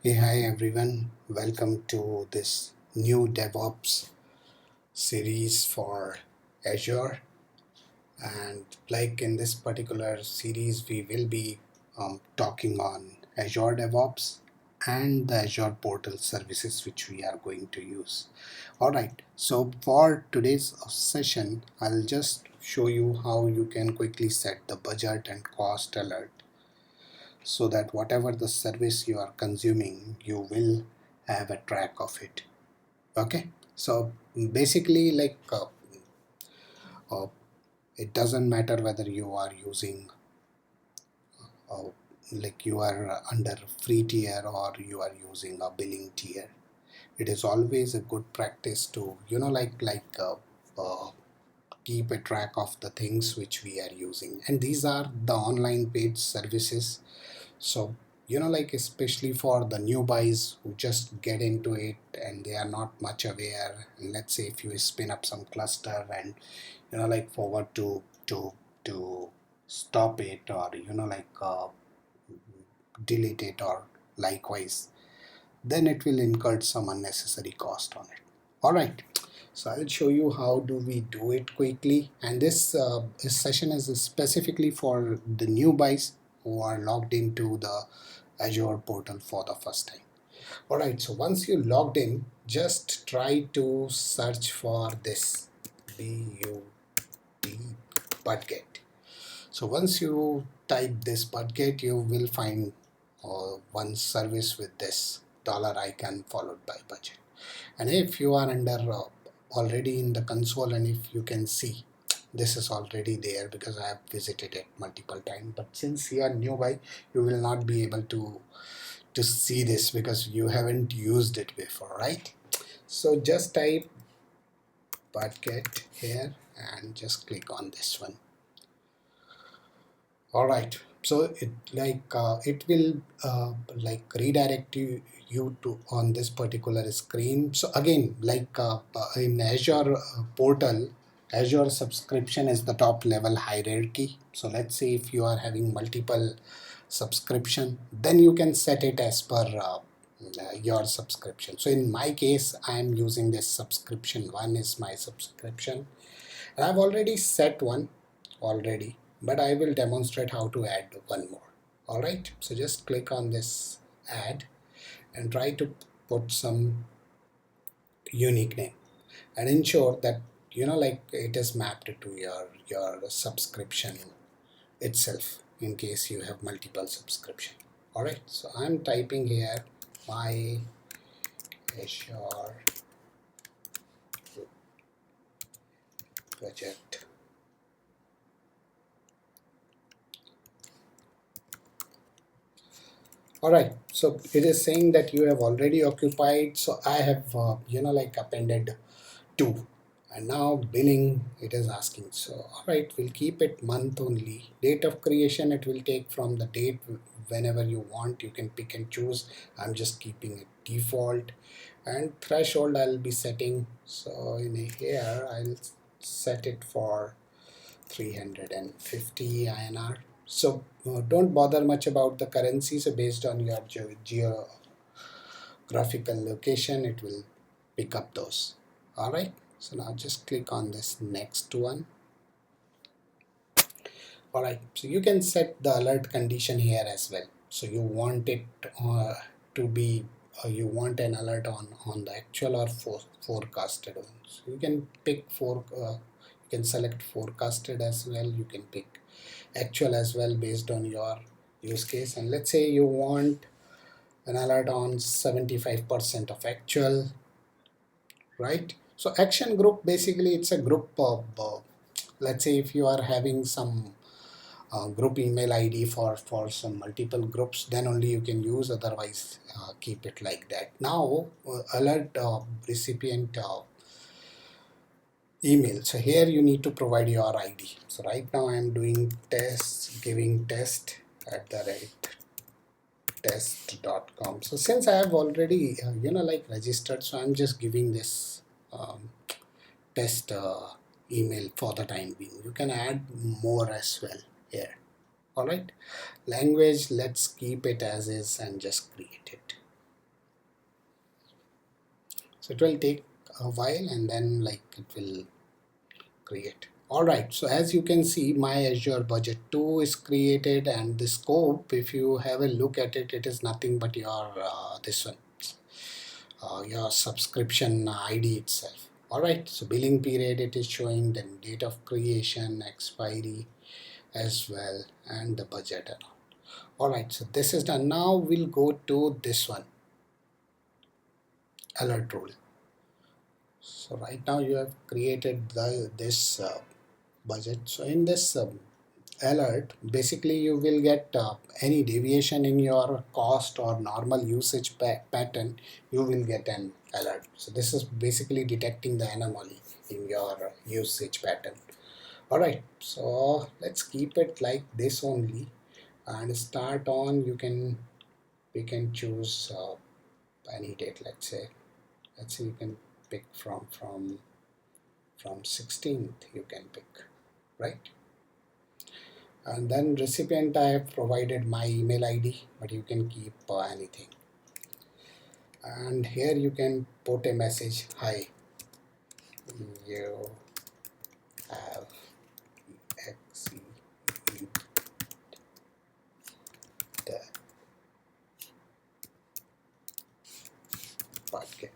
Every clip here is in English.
Hey, hi everyone. Welcome to this new DevOps series for Azure. And like in this particular series, we will be talking on Azure DevOps and the Azure portal services which we are going to use. All right. So for today's session, I'll just show you how you can quickly set the budget and cost alert so that whatever the service you are consuming, you will have a track of it. Okay, so basically, uh, it doesn't matter whether you are using uh, like you are under free tier or you are using a billing tier. It is always a good practice to uh, keep a track of the things which we are using, and these are the online paid services. So, especially for the new buys who just get into it and they are not much aware. And let's say if you spin up some cluster and forward to stop it, or delete it, or likewise, then it will incur some unnecessary cost on it. All right. So I'll show you how do we do it quickly. And this session is specifically for the new buys who are logged into the Azure portal for the first time. All right. So once you logged in, just try to search for this BUT budget. So once you type this budget, you will find one service with this dollar icon followed by budget. And if you are under already in the console, and if you can see, this is already there because I have visited it multiple times. But since you are new by, you will not be able to see this because you haven't used it before, right? So just type budget here and just click on this one. All right. So it will redirect you to on this particular screen. So again, in Azure portal, Azure subscription is the top level hierarchy. So let's say if you are having multiple subscription, then you can set it as per your subscription. So in my case, I am using this subscription. One is my subscription, and I've already set one already, but I will demonstrate how to add one more. All right, so just click on this add and try to put some unique name and ensure that it is mapped to your subscription itself in case you have multiple subscription. All right, so I'm typing here my Azure project. All right, so it is saying that you have already occupied. So I have, appended 2. And now billing, it is asking. So, all right, we'll keep it month only. Date of creation, it will take from the date whenever you want. You can pick and choose. I'm just keeping it default. And threshold, I'll be setting. So in here, I'll set it for 350 INR. So don't bother much about the currency. So based on your geographical location, it will pick up those. All right. So now just click on this next one. All right. So you can set the alert condition here as well. So you want it to be you want an alert on the actual or forecasted one. So you can pick you can select forecasted as well. You can pick actual as well based on your use case. And let's say you want an alert on 75% of actual, right? So action group, basically it's a group of let's say if you are having some group email ID for some multiple groups, then only you can use, otherwise keep it like that. Now alert recipient email. So here you need to provide your ID. So right now I am doing test, giving test at the rate test.com. So since I have already registered, so I'm just giving this test email for the time being. You can add more as well here. All right, language, let's keep it as is and just create it. So it will take a while and then like it will create. Alright, so as you can see, my Azure budget 2 is created, and the scope, if you have a look at it, it is nothing but your this one, your subscription ID itself. Alright, so billing period it is showing, then date of creation, expiry as well, and the budget and all. Alright, so this is done. Now we'll go to this one, alert rule. So right now you have created this budget. So in this alert, basically you will get any deviation in your cost or normal usage pattern, you will get an alert. So this is basically detecting the anomaly in your usage pattern. Alright, so let's keep it like this only, and start on, we can choose any date. Let's say you can pick from 16th, you can pick, right? And then recipient, I have provided my email ID, but you can keep anything. And here you can put a message, hi, you have exceeded the budget.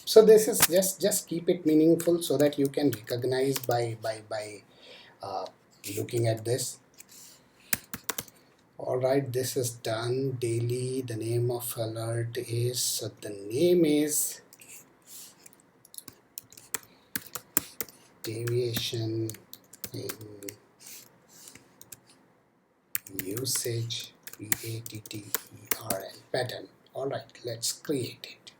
So this is just keep it meaningful so that you can recognize by looking at this. Alright, this is done. Daily, the name of alert is, so the name is deviation in usage pattern. Alright, let's create it.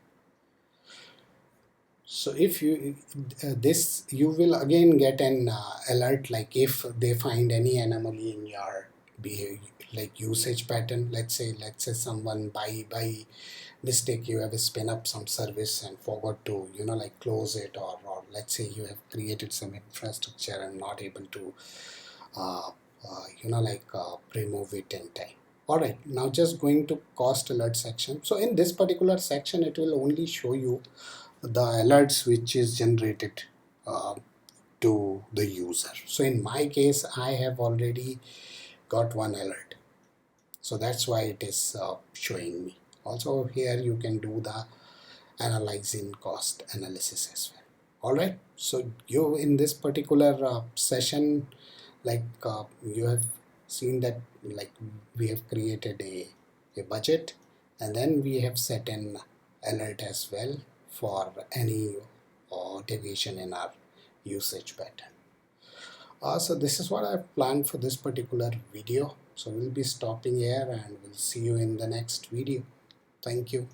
So if you this, you will again get an alert, like if they find any anomaly in your behavior, like usage pattern. Let's say someone by mistake you have spin up some service and forgot to like close it, or let's say you have created some infrastructure and not able to uh, remove it in time. Alright, now just going to cost alert section. So in this particular section, it will only show you the alerts which is generated uh, to the user. So in my case, I have already got one alert, so that's why it is showing me. Also here you can do the analyzing cost analysis as well. All right, so you in this particular session, like you have seen that, like we have created a budget, and then we have set an alert as well for any deviation in our usage pattern. So this is what I've planned for this particular video. So we'll be stopping here and we'll see you in the next video. Thank you.